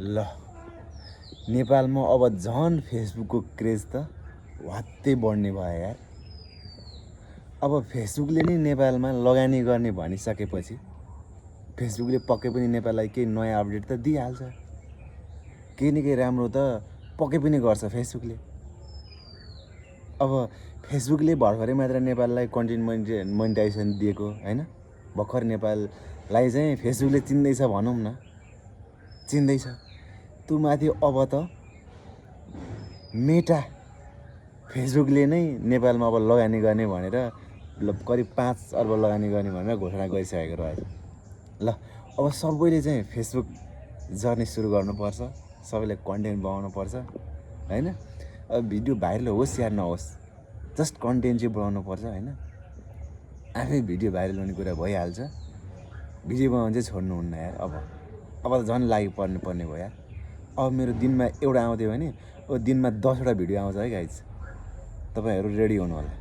ल नेपालमा अब झन् फेसबुकको क्रेज त वात्तै बढ्ने भयो यार। अब फेसबुकले नै नेपालमा लगानी गर्ने भनिसकेपछि फेसबुकले पक्कै पनि नेपाललाई केही नयाँ अपडेट त दिइहाल्छ। केही न केही राम्रो त पक्कै पनि गर्छ फेसबुकले। अब फेसबुकले भर्खरै मात्र नेपाललाई कन्टेन्ट मोनिटाइजेसन दिएको हैन। भर्खर नेपाललाई चाहिँ फेसबुकले चिन्दैछ भनौँ न, चिन्दैछ। त्यो माथि अब त मेटा फेसबुकले नै नेपालमा अब लगानी गर्ने भनेर करिब 5 अर्ब लगानी गर्ने भनेर घोषणा गरिसकेको रहेछ। ल अब सबैले चाहिँ फेसबुक जर्नी सुरु गर्नुपर्छ, सबैले कन्टेन्ट बनाउनुपर्छ हैन। अब भिडियो भाइरल होस् या नहोस्, जस्ट कन्टेन्ट चाहिँ बनाउनुपर्छ हैन। आफै भिडियो भाइरल हुने कुरा भइहाल्छ। भिडियो बनाउनु चाहिँ छोड्नुहुन्न यार। अब त झन् लागि पर्ने भयो यार। अब मेरो दिनमा एउटा आउँथ्यो भने अब दिनमा 10 वटा भिडियो आउँछ है गाइज। तपाईहरु रेडी हुनु होला।